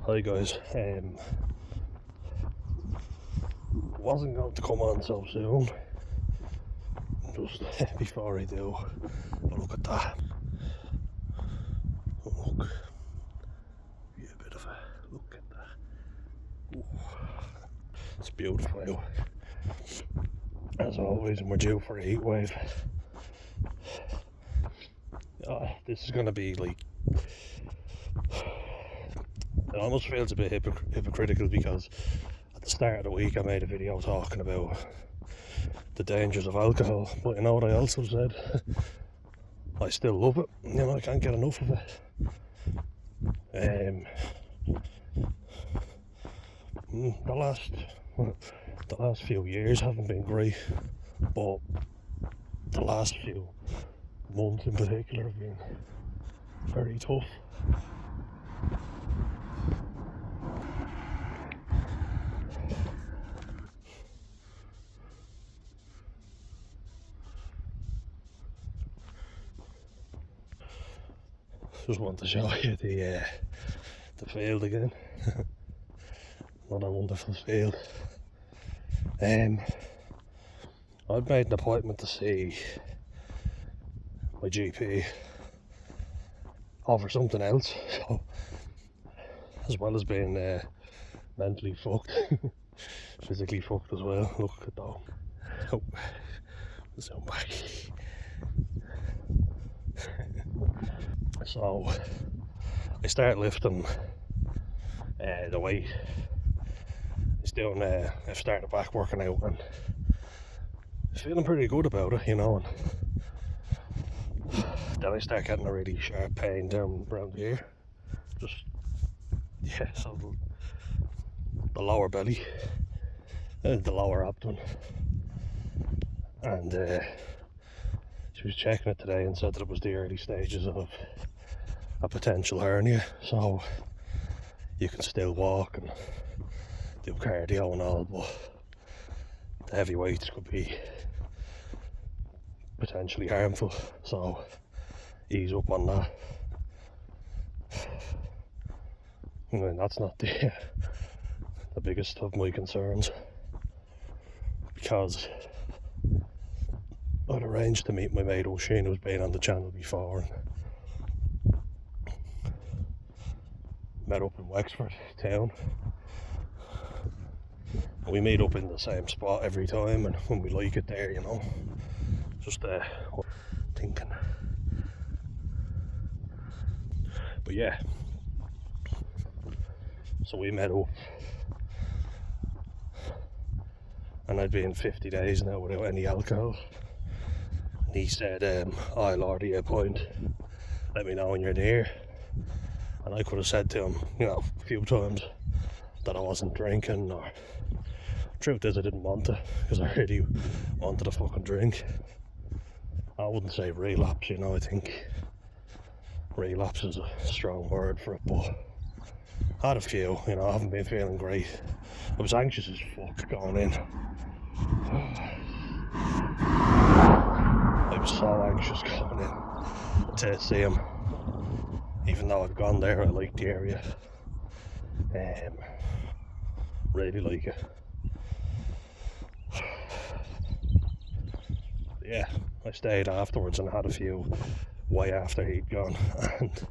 Hi guys, wasn't going to come on so soon, just before I do, but look at that, look, yeah, a bit of a, look at that, ooh, it's beautiful out, as always, and we're due for a heat wave. This is going to be like, it almost feels a bit hypocritical because at the start of the week I made a video talking about the dangers of alcohol, but you know what I also said? I still love it, you know, I can't get enough of it. The last few years haven't been great, but the last few months in particular have been very tough. Just want to show you the field again. Another wonderful field. I've made an appointment to see my GP over something else, so as well as being mentally fucked, physically fucked as well. Look at that. Oh, zoom back. So I start lifting the weight. I've started back working out and feeling pretty good about it, you know. And then I start getting a really sharp pain down around here. So the lower belly and the lower abdomen. And she was checking it today and said that it was the early stages of a potential hernia, so you can still walk and do cardio and all, but the heavy weights could be potentially harmful, so ease up on that. I mean, that's not the biggest of my concerns, because I'd arranged to meet my mate O'Sheen, who's been on the channel before, and met up in Wexford town. We meet up in the same spot every time, and when we like it there, you know, just thinking. But yeah, so we met up, and I'd been 50 days now without any alcohol. And he said, "Oh Lordy, a point, let me know when you're near." And I could have said to him, you know, a few times that I wasn't drinking, or truth is I didn't want to, because I really wanted a fucking drink. I wouldn't say relapse, you know, I think relapse is a strong word for it, but I had a few, you know, I haven't been feeling great. I was anxious as fuck going in. I was so anxious going in to see him. Even though I've gone there, I like the area. Really like it. Yeah, I stayed afterwards and had a few way after he'd gone, and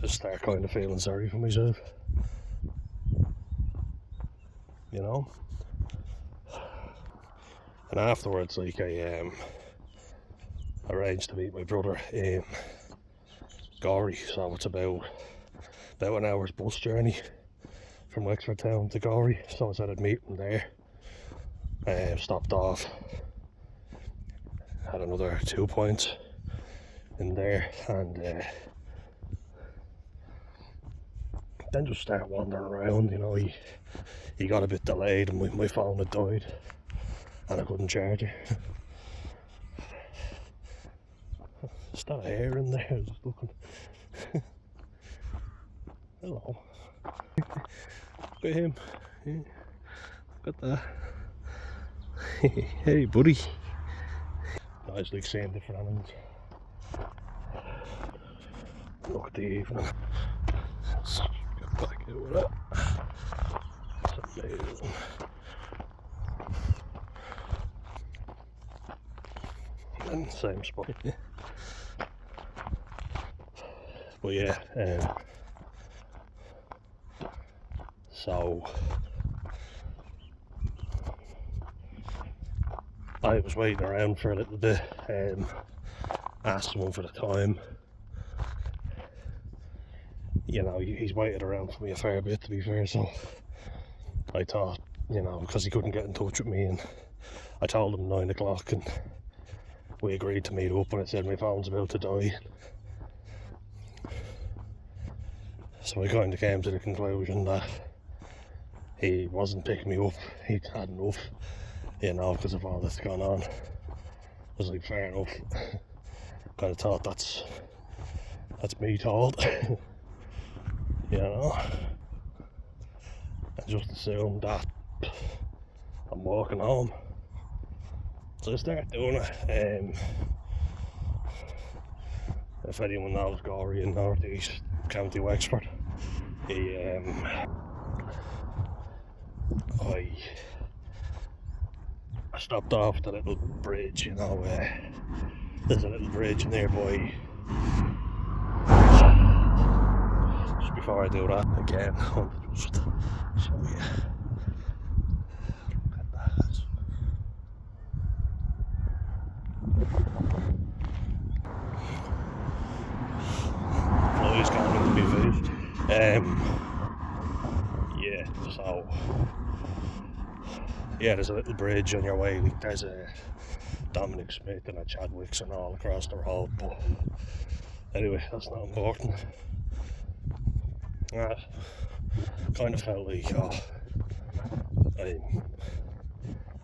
I start kind of feeling sorry for myself, you know. And afterwards, like, I arranged to meet my brother in Gorey, so it's about an hour's bus journey from Wexford town to Gorey. So I said I'd meet him there. Stopped off, had another 2 points in there, and then just start wandering around, you know. He got a bit delayed and my phone had died and I couldn't charge it. Is that a hair in there? I was just looking. Hello. Look at him. Look at that. Hey buddy. I just like seeing different animals. look at the evening. Let's get back out with it. It's amazing. And same spot. But yeah, so I was waiting around for a little bit, asked someone for the time. You know, he's waited around for me a fair bit, to be fair, so I thought, you know, because he couldn't get in touch with me, and I told him 9 o'clock and we agreed to meet up, and I said my phone's about to die. So I kind of came to the conclusion that he wasn't picking me up, he'd had enough, you know, because of all that's gone on. I was like, fair enough. Kind of thought that's me told. You know, I just assumed that I'm walking home, so I started doing it. If anyone knows Gorey in North East County Wexford, I stopped off at a little bridge, you know, there's a little bridge nearby. Just before I do that, again, I want to just show you. Look at that. Flies going into my face. Yeah, so yeah, there's a little bridge on your way. Like, there's a Dominic Smith and a Chadwick's and all across the road, but anyway, that's not important. I kind of felt like, oh,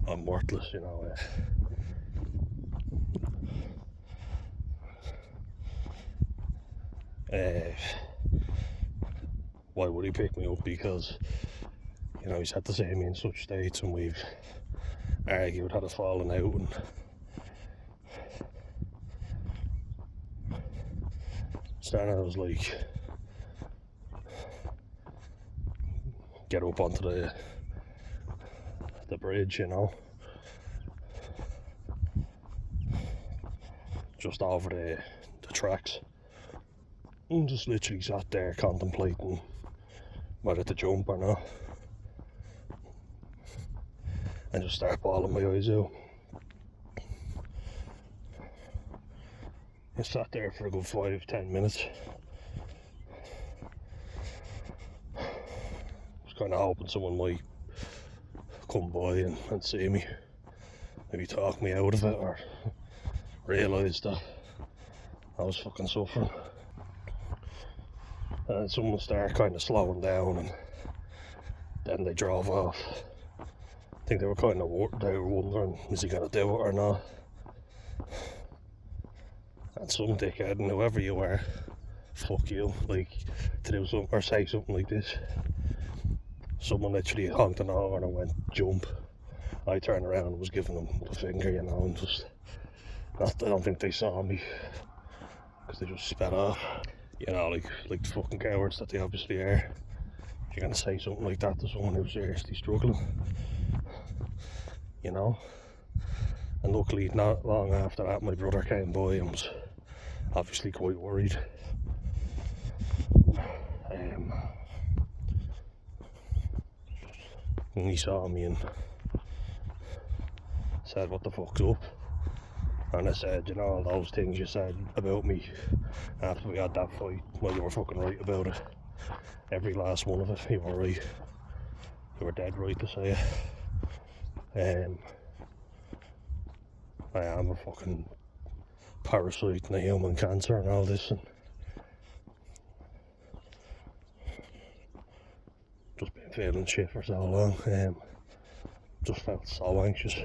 I'm worthless, you know. Why would he pick me up? Because, you know, he's had to see me in such states, and we've argued, had a falling out, and so then I was like, get up onto the bridge, you know, just over the tracks, and just literally sat there contemplating whether to jump or not, and just start bawling my eyes out. I sat there for a good 5-10 minutes. Kind of hoping someone might come by and see me, maybe talk me out of it, or realise that I was fucking suffering. And someone started kind of slowing down, and then they drove off. I think they were kind of wondering, is he going to do it or not? And some dickhead, and whoever you were, fuck you, like, to do something or say something like this. Someone literally honked an horn and went, jump. I turned around and was giving them the finger, you know, and just, I don't think they saw me, because they just sped off. You know, like the fucking cowards that they obviously are. If you're going to say something like that to someone who's seriously struggling, you know. And luckily, not long after that, my brother came by and was obviously quite worried. And he saw me and said, what the fuck's up? And I said, you know, all those things you said about me after we had that fight, well, you were fucking right about it. Every last one of it, you were right. You were dead right to say it. I am a fucking parasite and a human cancer and all this, and just been feeling shit for so long. Just felt so anxious.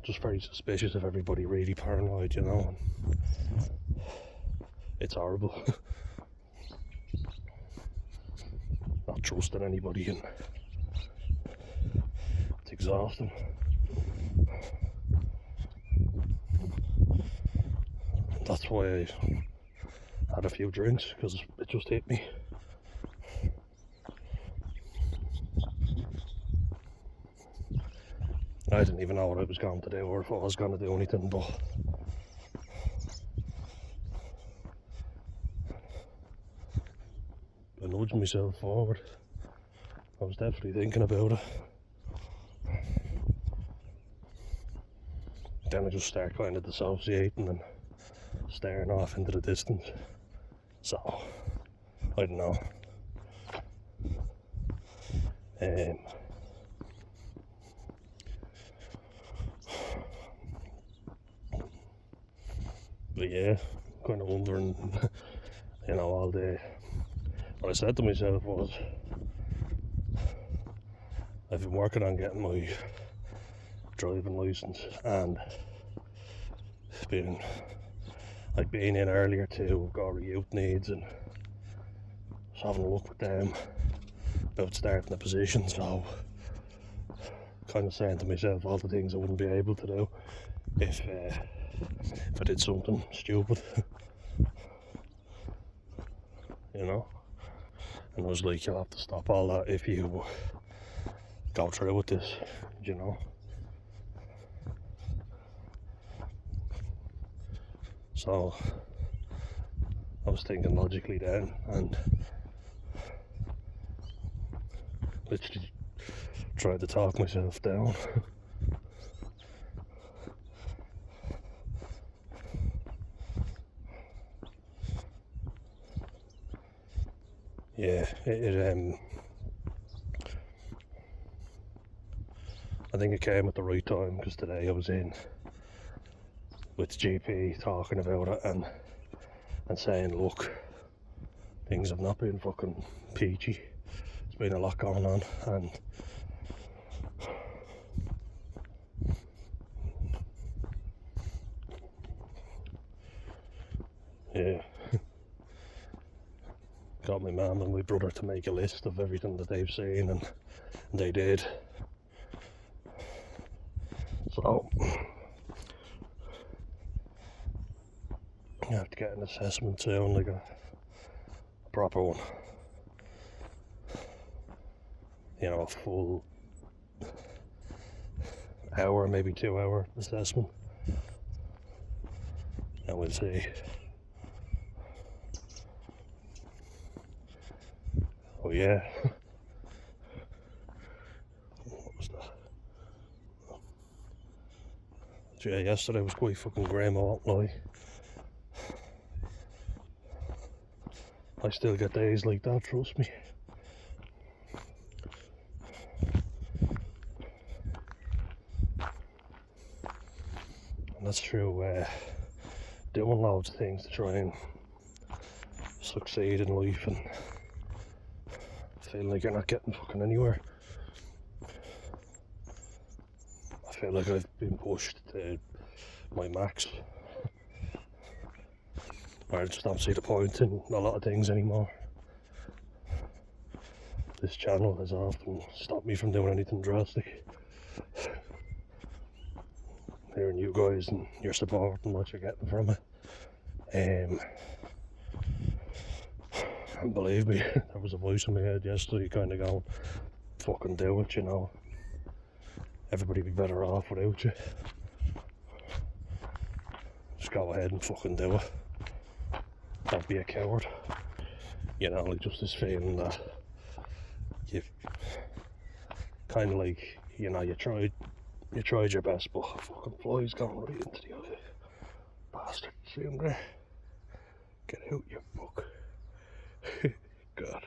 Just very suspicious of everybody, really paranoid, you know. And it's horrible. Not trusting anybody, and it's exhausting. that's why I had a few drinks, because it just hit me. I didn't even know what I was going to do or if I was going to do anything, but I nudged myself forward. I was definitely thinking about it. Then I just start kind of dissociating and staring off into the distance. So, I don't know. But yeah, kind of wondering, all day. What I said to myself was, I've been working on getting my driving licence, and I'd been in earlier to go to youth needs and was having a look with them about starting a position, so kind of saying to myself all the things I wouldn't be able to do if I did something stupid, And I was like, you'll have to stop all that if you go through with this, So I was thinking logically then, and literally tried to talk myself down. Yeah, I think it came at the right time, because today I was in with the GP talking about it and saying, look, things have not been fucking peachy. There's been a lot going on, and yeah, got my mum and my brother to make a list of everything that they've seen, and they did. So you have to get an assessment soon, like a proper one. A full hour, maybe 2 hour assessment. And we'll see. Oh yeah. What was that? Yeah, yesterday was quite fucking grim, I won't lie. I still get days like that, trust me. And that's true, doing loads of things to try and succeed in life and feeling like you're not getting fucking anywhere. I feel like I've been pushed to my max. I just don't see the point in a lot of things anymore. This channel has often stopped me from doing anything drastic. Hearing you guys and your support and what you're getting from it. And believe me, there was a voice in my head yesterday kind of going, fucking do it, Everybody be better off without you. Just go ahead and fucking do it. Don't be a coward. Like just this feeling that you've kind of like, you tried your best, but a fucking fly's going right into the eye. Bastard, see him there? Get out, you fuck. God.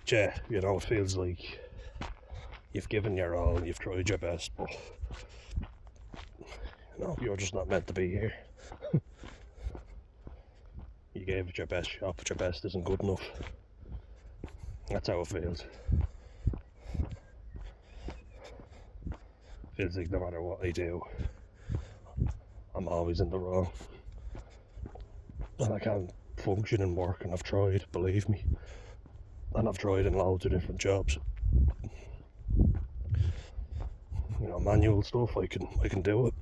Yeah, it feels like you've given your all, you've tried your best, but you're just not meant to be here. You gave it your best shot, but your best isn't good enough. That's how it feels. Feels like no matter what I do, I'm always in the wrong. And I can't function and work, and I've tried, believe me. And I've tried in loads of different jobs. manual stuff, I can do it.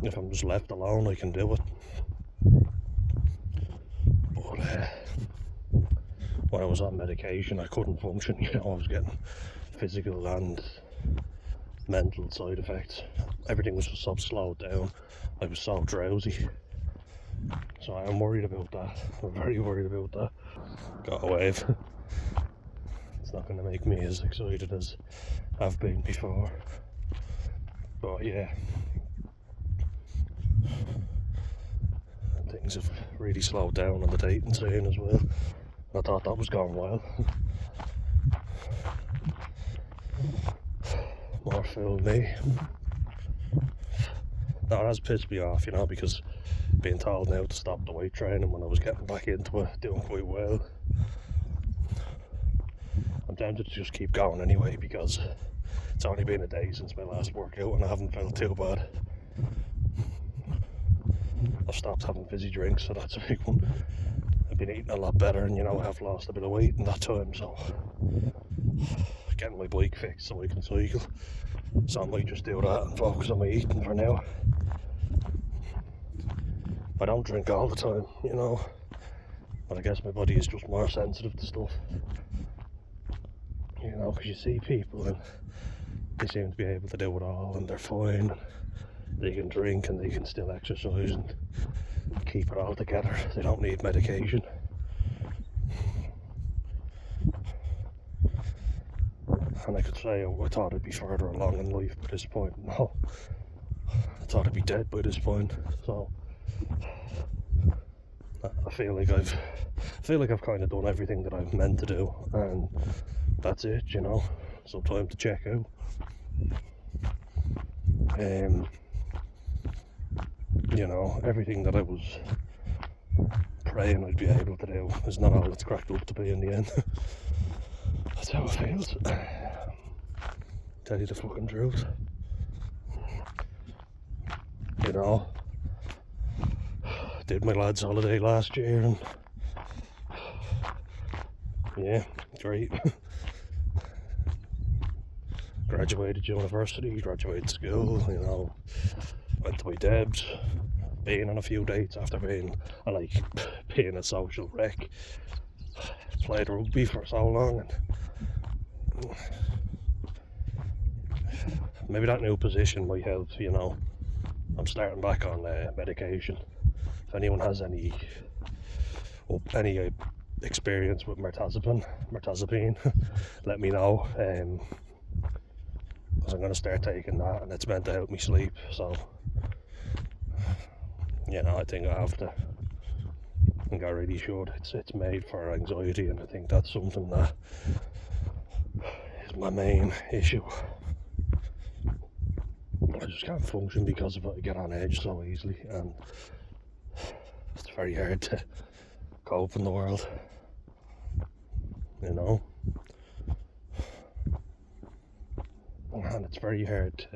If I'm just left alone, I can do it. But when I was on medication, I couldn't function. I was getting physical and mental side effects. Everything was just so slowed down. I was so drowsy. So I'm worried about that. I'm very worried about that. Got a wave. It's not going to make me as excited as I've been before. But yeah, things have really slowed down on the dating scene as well. I thought that was going well. More fool me. That has pissed me off, because being told now to stop the weight training when I was getting back into it, doing quite well. I'm tempted to just keep going anyway, because it's only been a day since my last workout and I haven't felt too bad. I've stopped having fizzy drinks, so that's a big one. I've been eating a lot better, and I have lost a bit of weight in that time, so getting my bike fixed so I can cycle. So I might just do that and focus on my eating for now. I don't drink all the time, but I guess my body is just more sensitive to stuff. Because you see people and they seem to be able to do it all, and they're fine. They can drink and they can still exercise and keep it all together. They don't need medication. And I could say I thought I'd be further along in life by this point. No, I thought I'd be dead by this point. So I feel like I've kind of done everything that I've meant to do, and that's it. Some time to check out. Everything that I was praying I'd be able to do is not all it's cracked up to be in the end. That's how it feels. Tell you the fucking truth. Did my lads' holiday last year, and yeah, great. Graduated university, graduated school, went to my Debs, been on a few dates after being a social wreck. Played rugby for so long, and maybe that new position might help. I'm starting back on medication. If anyone has any experience with mirtazapine, let me know. Because I'm going to start taking that, and it's meant to help me sleep. So, I think I have to. I think I really should. It's made for anxiety, and I think that's something that is my main issue. I just can't function because of it. I get on edge so easily, and it's very hard to cope in the world. And it's very hard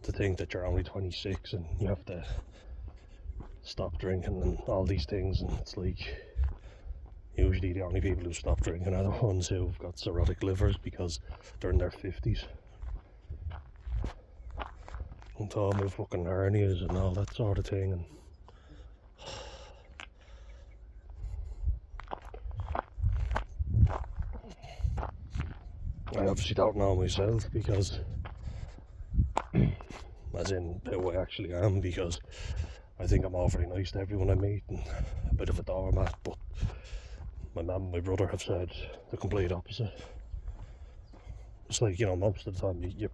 to think that you're only 26 and you have to stop drinking and all these things, and it's like usually the only people who stop drinking are the ones who've got cirrhotic livers because they're in their 50s. And all my fucking hernias and all that sort of thing, and I obviously don't know myself, because as in who I actually am, because I think I'm all very nice to everyone I meet and a bit of a doormat, but my mum and my brother have said the complete opposite. It's like, most of the time you're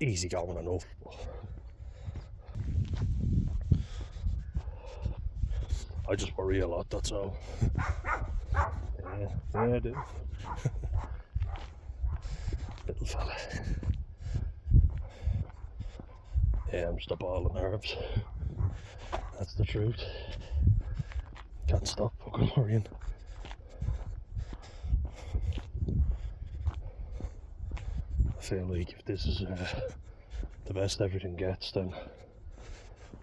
easy going enough, but I just worry a lot, that's all. Yeah, I do. Little fella. Yeah, I'm just a ball of nerves. That's the truth. Can't stop fucking worrying. I feel like if this is the best everything gets, then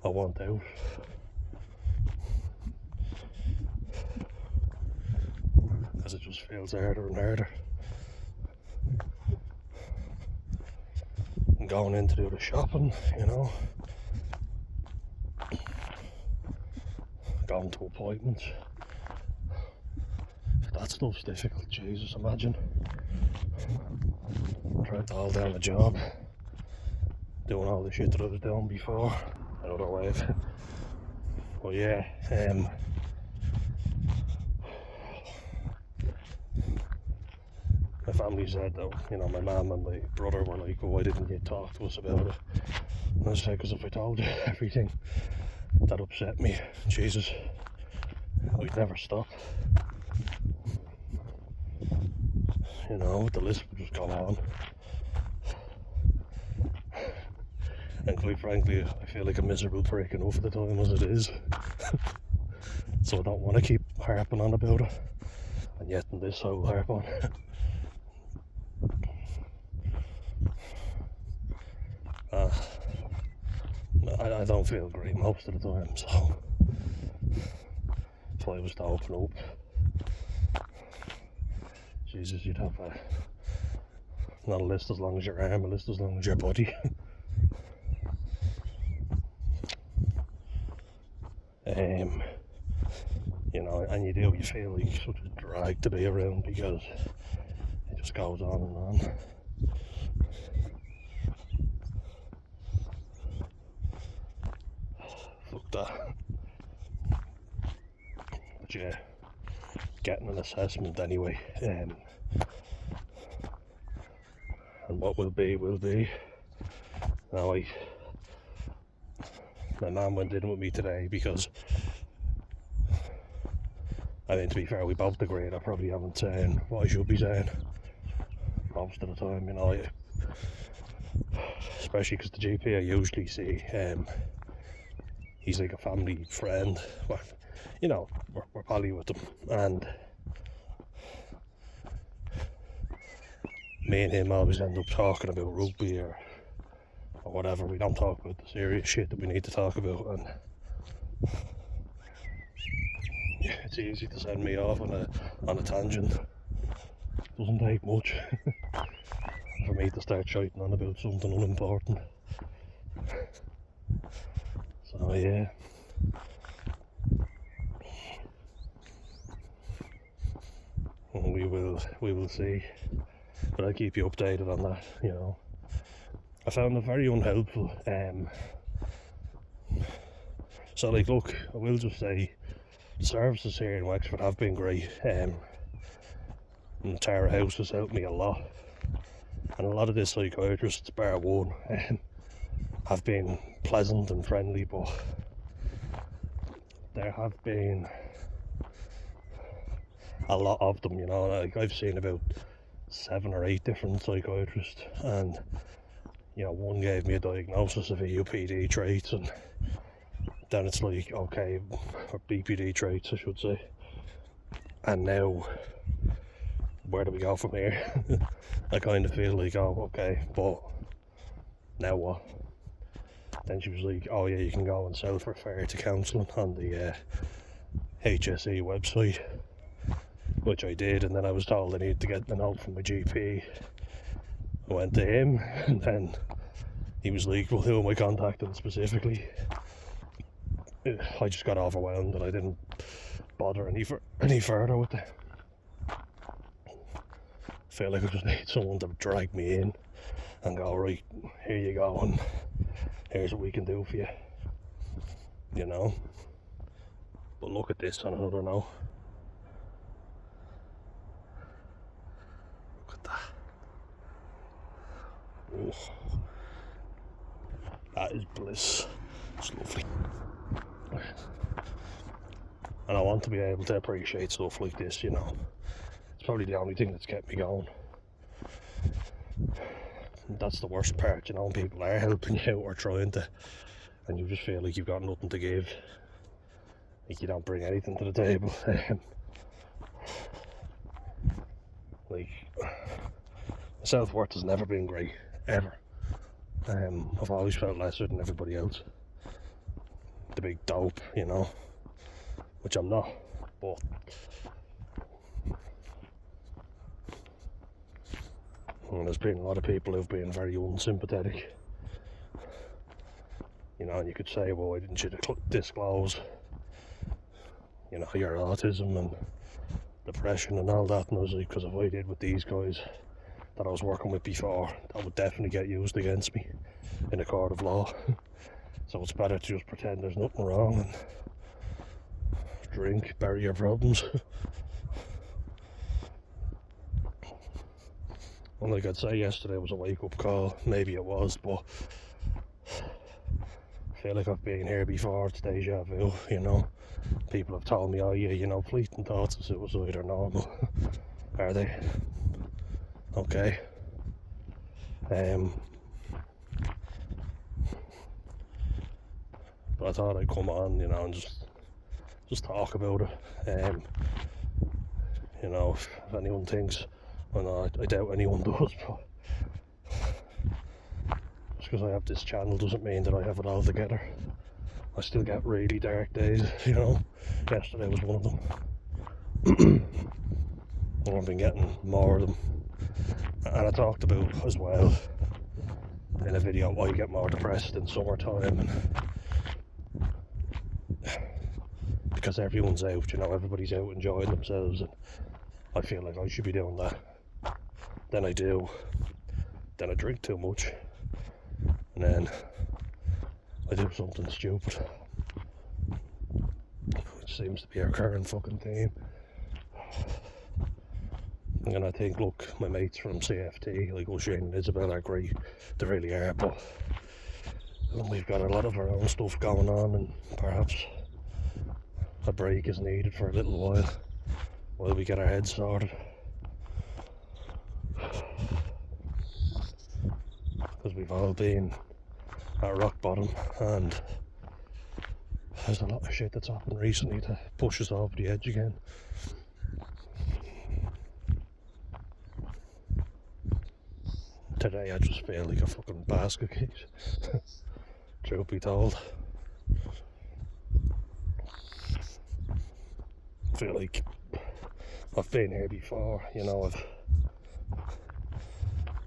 I want out. Because it just feels harder and harder. going in to do the shopping, you know, going to appointments. That stuff's difficult, Jesus, imagine trying to hold down a job, doing all the shit that I was doing before, another wave. But yeah, my family said that, you know, my mum and my brother were like, why didn't you talk to us about it? And I said, because if I told you everything that upset me, Jesus, we'd never stop. You know, the list would just go on. And quite frankly, I feel like a miserable prick enough of the time as it is. So I don't want to keep harping on about it. And yet in this I will harp on. I don't feel great most of the time, so if I was to open up, Jesus, you'd have not a list as long as your arm, a list as long as your body. You know, and you feel like such a drag to be around because it just goes on and on. Fuck that. But yeah, getting an assessment anyway, and what will be, will be. Now my mum went in with me today because, I mean, to be fair, we both agreed I probably haven't saying what I should be saying most of the time, you know, especially because the GP I usually see, he's like a family friend. Well, you know, we're pally with him, and me and him always end up talking about rugby or whatever. We don't talk about the serious shit that we need to talk about, and it's easy to send me off on a tangent. Doesn't take much for me to start shouting on about something unimportant. So yeah, we will see, but I'll keep you updated on that. You know, I found it very unhelpful. So like, look, I will just say the services here in Wexford have been great, and Tara House has helped me a lot, and a lot of the psychiatrists, bar one, have been pleasant and friendly, but there have been a lot of them, you know. Like, I've seen about 7 or 8 different psychiatrists, and you know, one gave me a diagnosis of EUPD traits, and then it's like, okay, or BPD traits I should say, and now where do we go from here? I kind of feel like, oh okay, but now what? Then she was like, oh yeah, you can go and self-refer to counselling on the HSE website, which I did, and then I was told I needed to get the note from my GP. I went to him, and then he was like, well, who am I contacting specifically? I just got overwhelmed and I didn't bother any further with it. I feel like I just need someone to drag me in and go, right, here you go, and here's what we can do for you, you know. But look at this on another note. Look at that. Oh, that is bliss. It's lovely. And I want to be able to appreciate stuff like this, you know. It's probably the only thing that's kept me going. And that's the worst part, you know, when people are helping you or trying to, and you just feel like you've got nothing to give, like you don't bring anything to the table. Like, self-worth has never been great, ever. I've always felt lesser than everybody else. The big dope, you know, which I'm not, but and there's been a lot of people who've been very unsympathetic You know, and you could say, well, why didn't you disclose, you know, your autism and depression and all that? And I was like, because if I did with these guys that I was working with before, that would definitely get used against me in a court of law. So it's better to just pretend there's nothing wrong and drink, bury your problems. And like I'd say, yesterday was a wake-up call. Maybe it was, but I feel like I've been here before. It's deja vu, you know. People have told me, oh yeah, you know, fleeting thoughts of suicide are normal. Are they? Okay. But I thought I'd come on, you know, and just talk about it. You know, if anyone thinks, well, no, I doubt anyone does, but just because I have this channel doesn't mean that I have it all together. I still get really dark days, you know. Yesterday was one of them. And I've been getting more of them. And I talked about as well in a video why you get more depressed in summertime, and because everyone's out, you know, everybody's out enjoying themselves, and I feel like I should be doing that. Then I do. Then I drink too much, and then I do something stupid, which seems to be our current fucking theme. And I think, look, my mates from CFT, like Shane and Isabel, are great. They really are, but we've got a lot of our own stuff going on, and perhaps a break is needed for a little while we get our heads sorted. Because we've all been at rock bottom, and there's a lot of shit that's happened recently to push us over the edge again. Today I just feel like a fucking basket case. Truth be told. I feel like I've been here before, you know.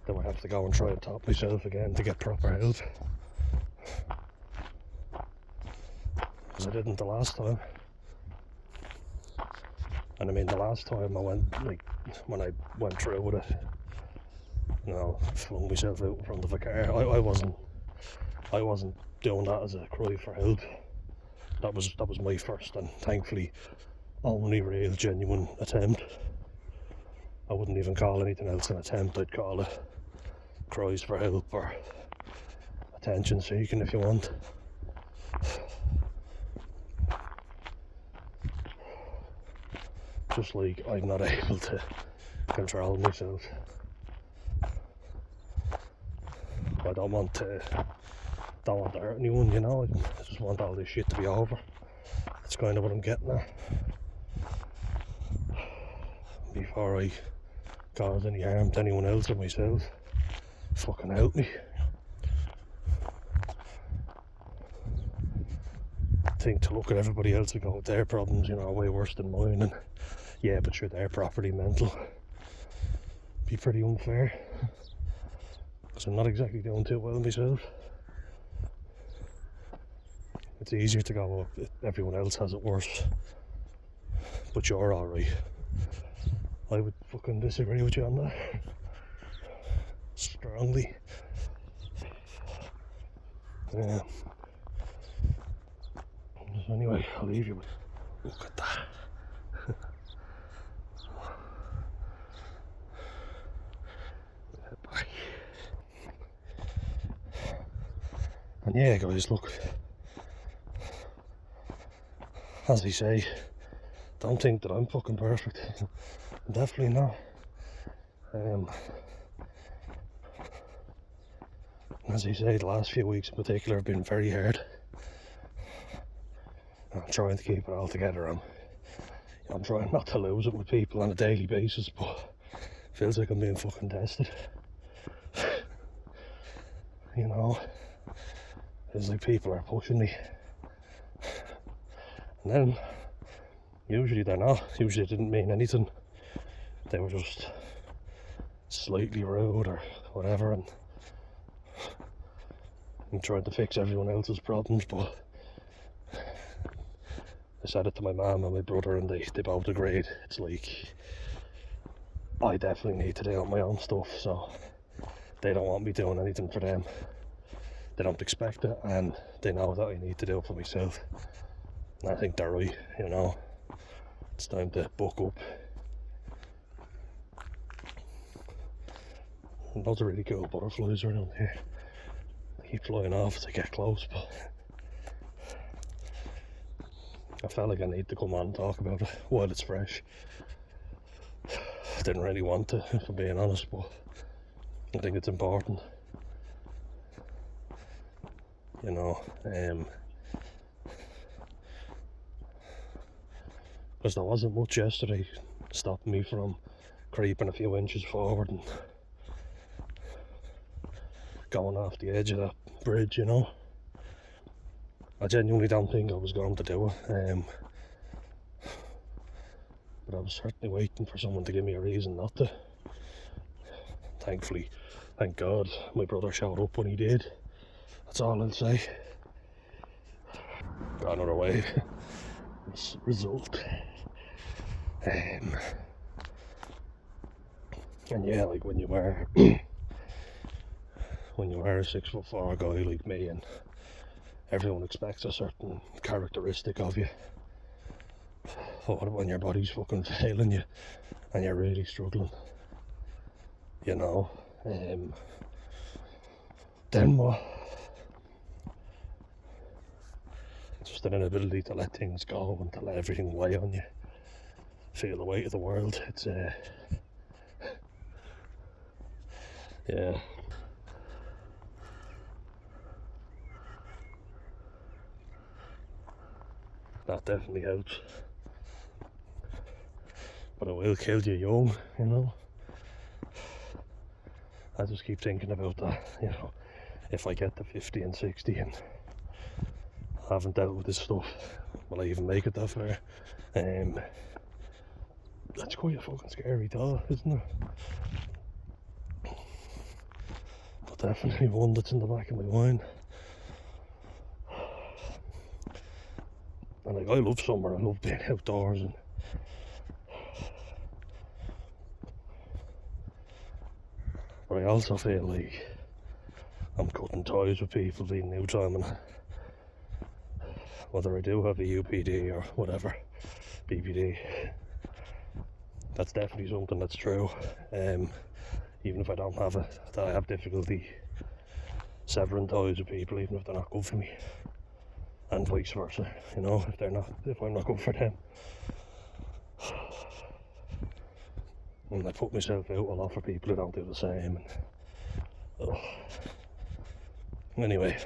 Then I have to go and try and top myself again to get proper help, because I didn't the last time. And I mean, the last time I went, like, when I went through with it, you know, flung myself out in front of a car, I wasn't doing that as a cry for help. That was my first and thankfully only real genuine attempt. I wouldn't even call anything else an attempt. I'd call it cries for help or attention seeking, if you want. Just like I'm not able to control myself. I don't want to hurt anyone, you know. I just want all this shit to be over. That's kind of what I'm getting at. Before I cause any harm to anyone else or myself, fucking help me. I think to look at everybody else and go with their problems, you know, are way worse than mine, and yeah, but sure, they're properly mental. Be pretty unfair, because I'm not exactly doing too well myself. It's easier to go, oh, everyone else has it worse, but you're alright. I would fucking disagree with you on that. Strongly. Yeah. So anyway, I'll leave you with, look at that. Bye. And yeah, guys, look, as they say, don't think that I'm fucking perfect. I'm definitely not. As they say, the last few weeks in particular have been very hard. I'm trying to keep it all together. I'm trying not to lose it with people on a daily basis, but it feels like I'm being fucking tested. You know, it's like people are pushing me. And then, usually they're not. Usually it didn't mean anything. They were just slightly rude or whatever, and I'm trying to fix everyone else's problems, but I said it to my mum and my brother, and they both agreed. It's like, I definitely need to do my own stuff, so they don't want me doing anything for them. They don't expect it, and they know that I need to do it for myself. And I think they're right, you know. It's time to buck up. And loads of really cool butterflies around here. They keep flying off as I get close, but I felt like I need to come on and talk about it while it's fresh. I didn't really want to, if I'm being honest, but I think it's important. You know, because there wasn't much yesterday stopping me from creeping a few inches forward and going off the edge of that bridge, you know. I genuinely don't think I was going to do it, but I was certainly waiting for someone to give me a reason not to. Thankfully, thank God, my brother showed up when he did. That's all I'll say. Got another wave. Result. And yeah, like when you were a 6'4" guy like me, and everyone expects a certain characteristic of you. What when your body's fucking failing you and you're really struggling? You know, then what? Just an inability to let things go and to let everything weigh on you. Feel the weight of the world. It's yeah. That definitely helps. But it will kill you young, you know. I just keep thinking about that, you know. If I get to 50 and 60 and I haven't dealt with this stuff, will I even make it that far? That's quite a fucking scary thought, isn't it? But definitely one that's in the back of my mind. And like, I love summer, I love being outdoors, and but I also feel like I'm cutting ties with people the new time, and whether I do have a UPD or whatever, BPD, that's definitely something that's true. Even if I don't have it, that I have difficulty severing ties with people, even if they're not good for me, and vice versa. You know, if I'm not good for them. And I put myself out a lot for people who don't do the same. And, anyway,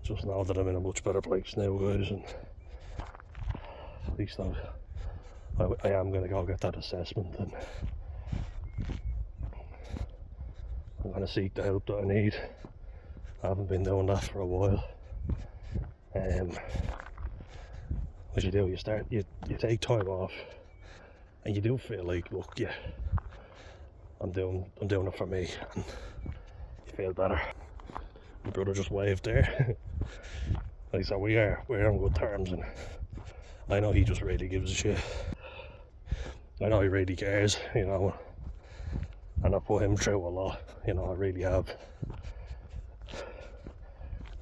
just know that I'm in a much better place now, guys, and at least I am going to go get that assessment, and I'm going to seek the help that I need. I haven't been doing that for a while. As you do, you take time off, and you do feel like, look, yeah, I'm doing it for me, and you feel better. My brother just waved there. Like, so we're on good terms, and I know he just really gives a shit. I know he really cares, you know, and I put him through a lot, you know, I really have.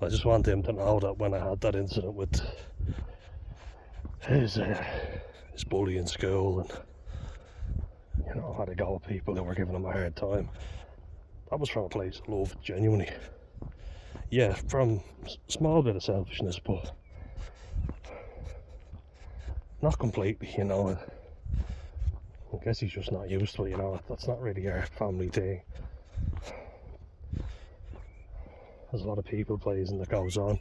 I just want him to know that when I had that incident with his bully in school, and you know, I had to go with people that were giving him a hard time, that was from a place of love, genuinely. Yeah, from a small bit of selfishness, but not completely, you know. I guess he's just not used to it, you know. That's not really our family thing. There's a lot of people pleasing that goes on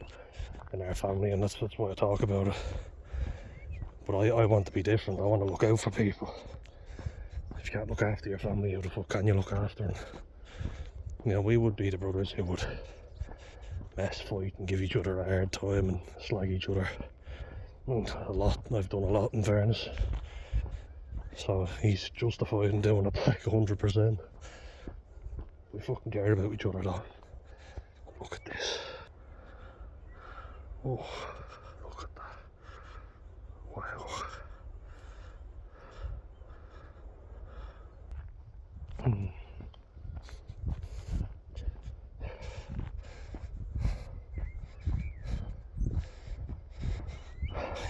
in our family, and that's why I talk about it. But I want to be different. I want to look out for people. If you can't look after your family, who the fuck can you look after? And, you know, we would be the brothers who would mess, fight, and give each other a hard time and slag each other. And I've done a lot, in fairness. So he's justified in doing it like 100%. We fucking care about each other though. Look at this. Oh, look at that. Wow.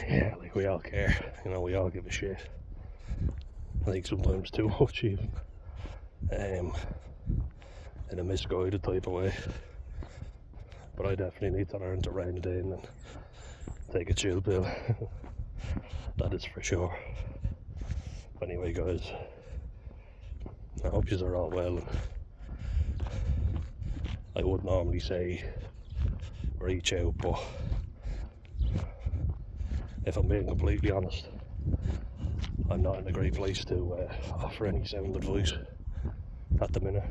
Yeah, like we all care, you know, we all give a shit. I think sometimes too much even. In a misguided type of way. But I definitely need to learn to rein it in and take a chill pill. That is for sure. Anyway guys, I hope you are all well. I would normally say reach out, but if I'm being completely honest, I'm not in a great place to offer any sound advice at the minute.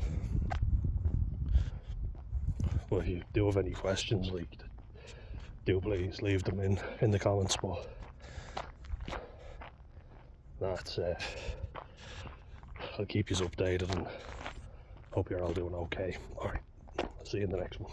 But if you do have any questions, like, do please leave them in the comments. But that's I'll keep you updated and hope you're all doing okay. Alright, I'll see you in the next one.